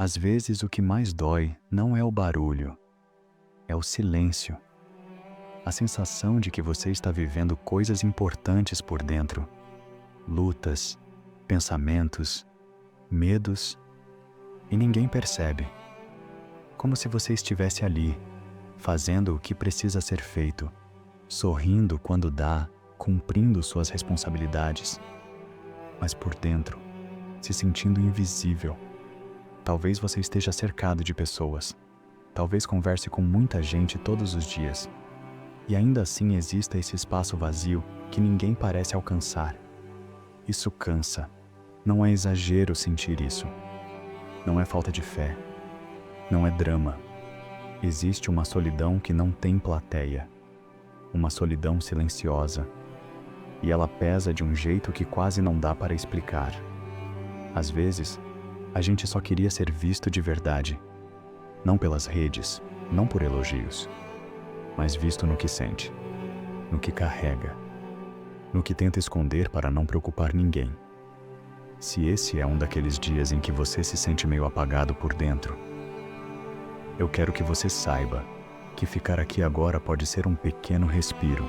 Às vezes o que mais dói não é o barulho, é o silêncio. A sensação de que você está vivendo coisas importantes por dentro. Lutas, pensamentos, medos, e ninguém percebe. Como se você estivesse ali, fazendo o que precisa ser feito, sorrindo quando dá, cumprindo suas responsabilidades, mas por dentro, se sentindo invisível. Talvez você esteja cercado de pessoas, talvez converse com muita gente todos os dias, e ainda assim exista esse espaço vazio que ninguém parece alcançar. Isso cansa. Não é exagero sentir isso. Não é falta de fé. Não é drama. Existe uma solidão que não tem plateia. Uma solidão silenciosa. E ela pesa de um jeito que quase não dá para explicar. Às vezes, a gente só queria ser visto de verdade. Não pelas redes, não por elogios, mas visto no que sente, no que carrega, no que tenta esconder para não preocupar ninguém. Se esse é um daqueles dias em que você se sente meio apagado por dentro, eu quero que você saiba que ficar aqui agora pode ser um pequeno respiro.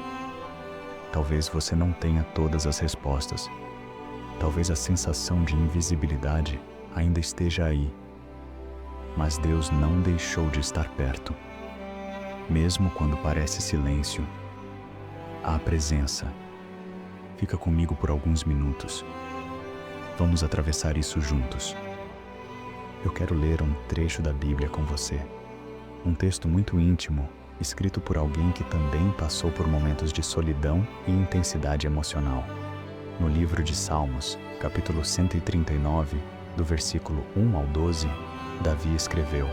Talvez você não tenha todas as respostas. Talvez a sensação de invisibilidade ainda esteja aí. Mas Deus não deixou de estar perto. Mesmo quando parece silêncio, há presença. Fica comigo por alguns minutos. Vamos atravessar isso juntos. Eu quero ler um trecho da Bíblia com você. Um texto muito íntimo, escrito por alguém que também passou por momentos de solidão e intensidade emocional. No livro de Salmos, capítulo 139, do versículo 1 ao 12, Davi escreveu: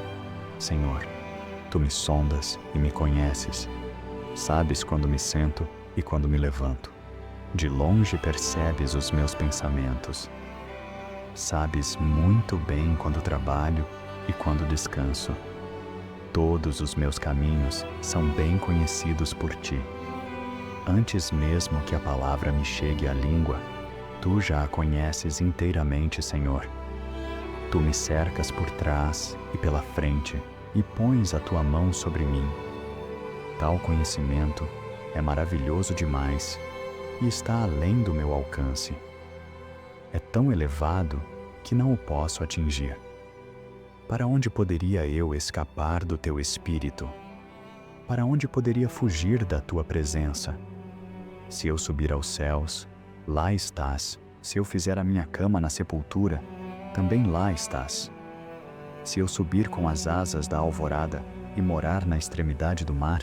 Senhor, Tu me sondas e me conheces. Sabes quando me sento e quando me levanto. De longe percebes os meus pensamentos. Sabes muito bem quando trabalho e quando descanso. Todos os meus caminhos são bem conhecidos por Ti. Antes mesmo que a palavra me chegue à língua, Tu já a conheces inteiramente, Senhor. Tu me cercas por trás e pela frente e pões a Tua mão sobre mim. Tal conhecimento é maravilhoso demais e está além do meu alcance. É tão elevado que não o posso atingir. Para onde poderia eu escapar do Teu Espírito? Para onde poderia fugir da Tua presença? Se eu subir aos céus, lá estás. Se eu fizer a minha cama na sepultura, também lá estás. Se eu subir com as asas da alvorada e morar na extremidade do mar,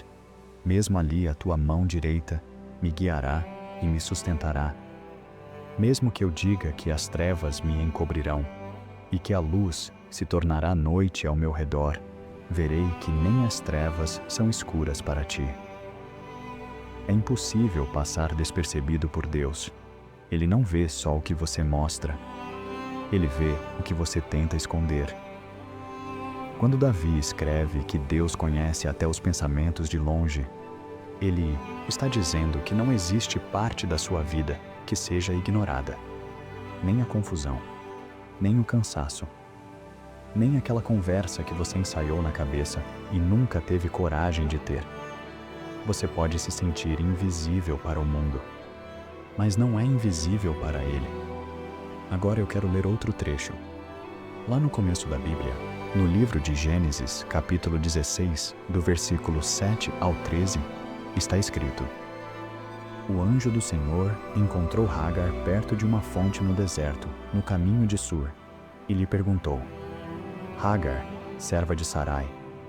mesmo ali a Tua mão direita me guiará e me sustentará. Mesmo que eu diga que as trevas me encobrirão e que a luz se tornará noite ao meu redor, verei que nem as trevas são escuras para Ti. É impossível passar despercebido por Deus. Ele não vê só o que você mostra. Ele vê o que você tenta esconder. Quando Davi escreve que Deus conhece até os pensamentos de longe, ele está dizendo que não existe parte da sua vida que seja ignorada. Nem a confusão, nem o cansaço, nem aquela conversa que você ensaiou na cabeça e nunca teve coragem de ter. Você pode se sentir invisível para o mundo, mas não é invisível para Ele. Agora eu quero ler outro trecho. Lá no começo da Bíblia, no livro de Gênesis, capítulo 16, do versículo 7 ao 13, está escrito: O anjo do Senhor encontrou Hagar perto de uma fonte no deserto, no caminho de Sur, e lhe perguntou: Hagar, serva de Sarai,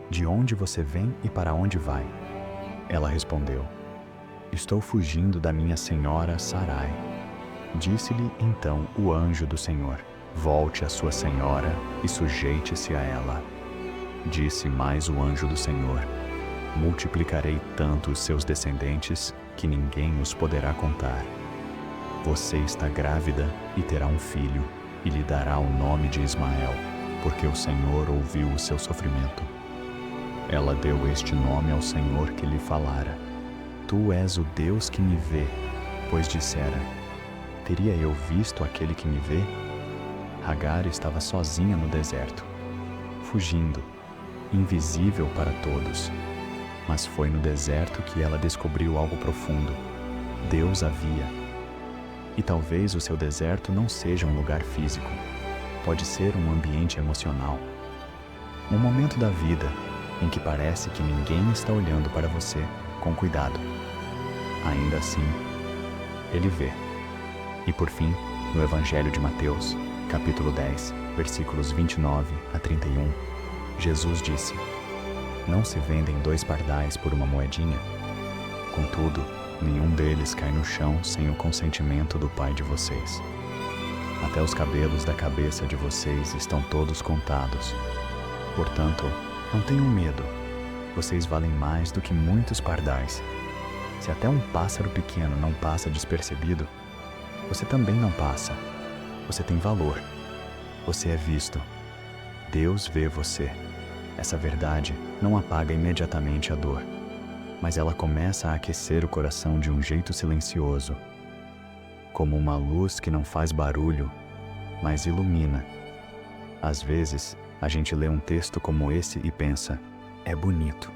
de onde você vem e para onde vai? Ela respondeu: Estou fugindo da minha senhora Sarai. Disse-lhe então o anjo do Senhor: Volte à sua senhora e sujeite-se a ela. Disse mais o anjo do Senhor: Multiplicarei tanto os seus descendentes que ninguém os poderá contar. Você está grávida e terá um filho, e lhe dará o nome de Ismael, porque o Senhor ouviu o seu sofrimento. Ela deu este nome ao Senhor que lhe falara: Tu és o Deus que me vê, pois dissera: Teria eu visto aquele que me vê? Hagar estava sozinha no deserto. fugindo, invisível para todos. Mas foi no deserto que ela descobriu algo profundo. Deus a via. E talvez o seu deserto não seja um lugar físico. Pode ser um ambiente emocional. Um momento da vida em que parece que ninguém está olhando para você com cuidado. Ainda assim, Ele vê. E por fim, no Evangelho de Mateus, capítulo 10, versículos 29 a 31, Jesus disse: Não se vendem 2 pardais por uma moedinha? Contudo, nenhum deles cai no chão sem o consentimento do Pai de vocês. Até os cabelos da cabeça de vocês estão todos contados. Portanto, não tenham medo. Vocês valem mais do que muitos pardais. Se até um pássaro pequeno não passa despercebido, você também não passa. Você tem valor. Você é visto. Deus vê você. Essa verdade não apaga imediatamente a dor, mas ela começa a aquecer o coração de um jeito silencioso, como uma luz que não faz barulho, mas ilumina. Às vezes, a gente lê um texto como esse e pensa: é bonito.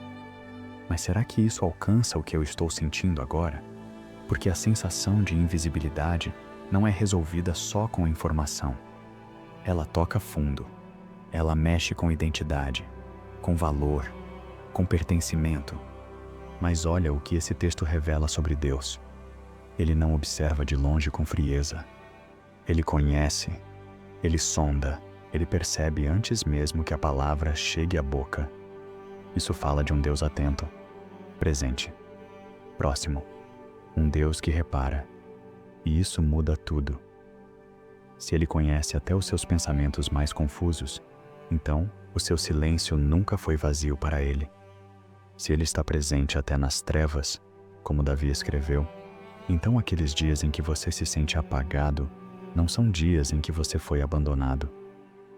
Mas será que isso alcança o que eu estou sentindo agora? Porque a sensação de invisibilidade não é resolvida só com a informação. Ela toca fundo. Ela mexe com identidade, com valor, com pertencimento. Mas olha o que esse texto revela sobre Deus. Ele não observa de longe com frieza. Ele conhece, ele sonda, ele percebe antes mesmo que a palavra chegue à boca. Isso fala de um Deus atento, presente, próximo, um Deus que repara. E isso muda tudo. Se ele conhece até os seus pensamentos mais confusos, então o seu silêncio nunca foi vazio para ele. Se ele está presente até nas trevas, como Davi escreveu, então aqueles dias em que você se sente apagado não são dias em que você foi abandonado.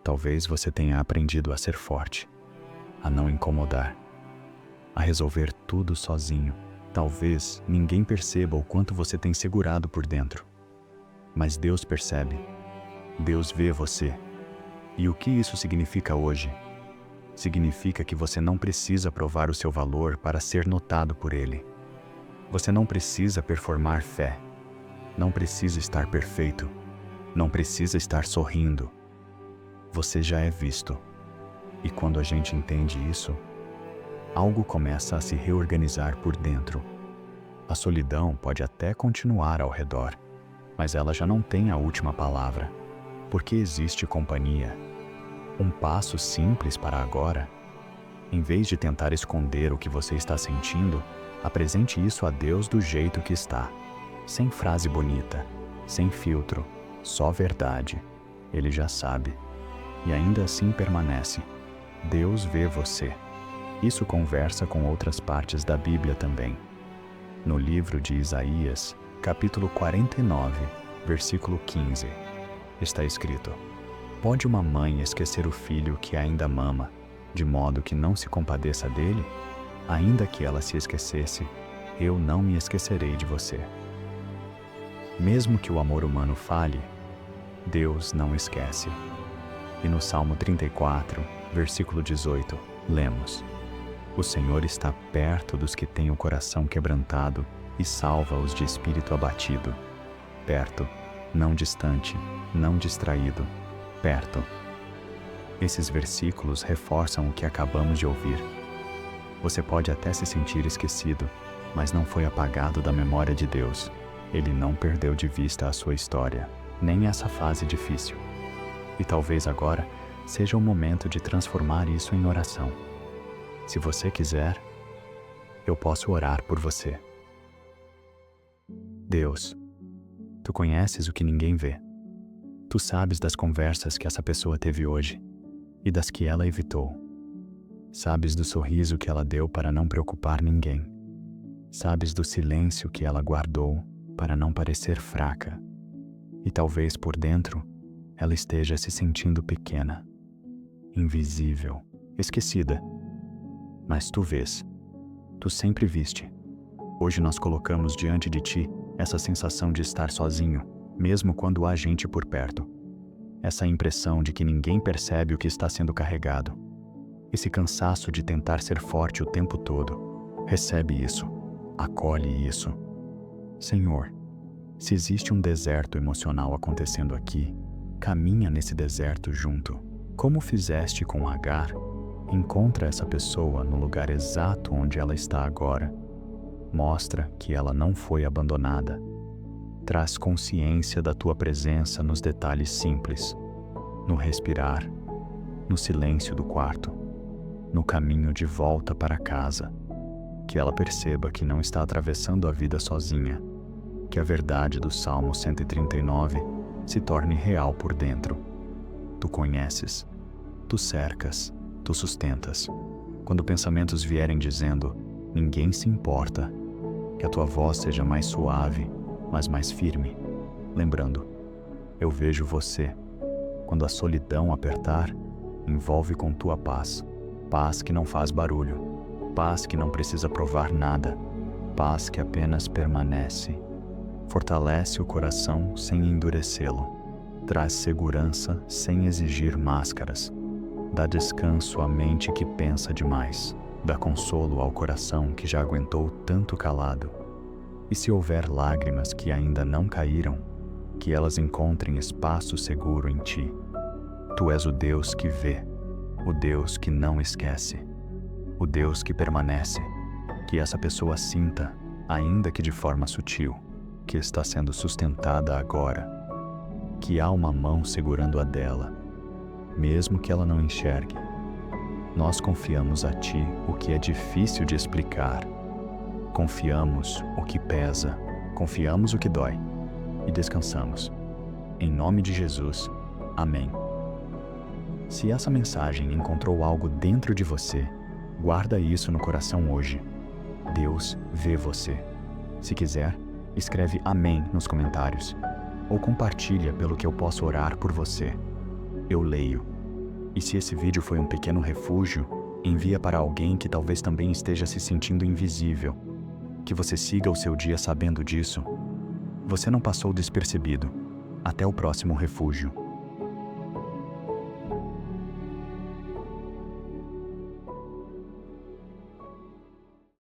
Talvez você tenha aprendido a ser forte, a não incomodar, a resolver tudo sozinho. Talvez ninguém perceba o quanto você tem segurado por dentro. Mas Deus percebe. Deus vê você. E o que isso significa hoje? Significa que você não precisa provar o seu valor para ser notado por Ele. Você não precisa performar fé. Não precisa estar perfeito. Não precisa estar sorrindo. Você já é visto. E quando a gente entende isso, algo começa a se reorganizar por dentro. A solidão pode até continuar ao redor, mas ela já não tem a última palavra, porque existe companhia. Um passo simples para agora. Em vez de tentar esconder o que você está sentindo, apresente isso a Deus do jeito que está. Sem frase bonita, sem filtro, só verdade. Ele já sabe. E ainda assim permanece. Deus vê você. Isso conversa com outras partes da Bíblia também. No livro de Isaías, capítulo 49, versículo 15, está escrito: Pode uma mãe esquecer o filho que ainda mama, de modo que não se compadeça dele? Ainda que ela se esquecesse, eu não me esquecerei de você. Mesmo que o amor humano falhe, Deus não esquece. E no Salmo 34, versículo 18, lemos: O Senhor está perto dos que têm o coração quebrantado e salva-os de espírito abatido. Perto, não distante, não distraído, perto. Esses versículos reforçam o que acabamos de ouvir. Você pode até se sentir esquecido, mas não foi apagado da memória de Deus. Ele não perdeu de vista a sua história, nem essa fase difícil. E talvez agora seja o momento de transformar isso em oração. Se você quiser, eu posso orar por você. Deus, Tu conheces o que ninguém vê. Tu sabes das conversas que essa pessoa teve hoje e das que ela evitou. Sabes do sorriso que ela deu para não preocupar ninguém. Sabes do silêncio que ela guardou para não parecer fraca. E talvez por dentro ela esteja se sentindo pequena, invisível, esquecida. Mas Tu vês. Tu sempre viste. Hoje nós colocamos diante de Ti essa sensação de estar sozinho, mesmo quando há gente por perto. Essa impressão de que ninguém percebe o que está sendo carregado. esse cansaço de tentar ser forte o tempo todo. Recebe isso, acolhe isso. Senhor, se existe um deserto emocional acontecendo aqui, caminha nesse deserto junto. Como fizeste com Agar, encontra essa pessoa no lugar exato onde ela está agora. Mostra que ela não foi abandonada. Traz consciência da tua presença nos detalhes simples, no respirar, no silêncio do quarto, no caminho de volta para casa. Que ela perceba que não está atravessando a vida sozinha, que a verdade do Salmo 139 se torne real por dentro. Tu conheces, tu cercas, tu sustentas. Quando pensamentos vierem dizendo, ninguém se importa, que a tua voz seja mais suave, mas mais firme, lembrando, eu vejo você. Quando a solidão apertar, envolve com tua paz, paz que não faz barulho, paz que não precisa provar nada, paz que apenas permanece. Fortalece o coração sem endurecê-lo, traz segurança sem exigir máscaras, dá descanso à mente que pensa demais, dá consolo ao coração que já aguentou tanto calado. E se houver lágrimas que ainda não caíram, que elas encontrem espaço seguro em ti. Tu és o Deus que vê, o Deus que não esquece, o Deus que permanece, que essa pessoa sinta, ainda que de forma sutil, que está sendo sustentada agora, que há uma mão segurando a dela, mesmo que ela não enxergue. Nós confiamos a ti o que é difícil de explicar. Confiamos o que pesa, confiamos o que dói e descansamos. Em nome de Jesus, amém. Se essa mensagem encontrou algo dentro de você, guarda isso no coração hoje. Deus vê você. Se quiser, escreve amém nos comentários ou compartilha pelo que eu posso orar por você. Eu leio. E se esse vídeo foi um pequeno refúgio, envia para alguém que talvez também esteja se sentindo invisível. Que você siga o seu dia sabendo disso. Você não passou despercebido. Até o próximo refúgio.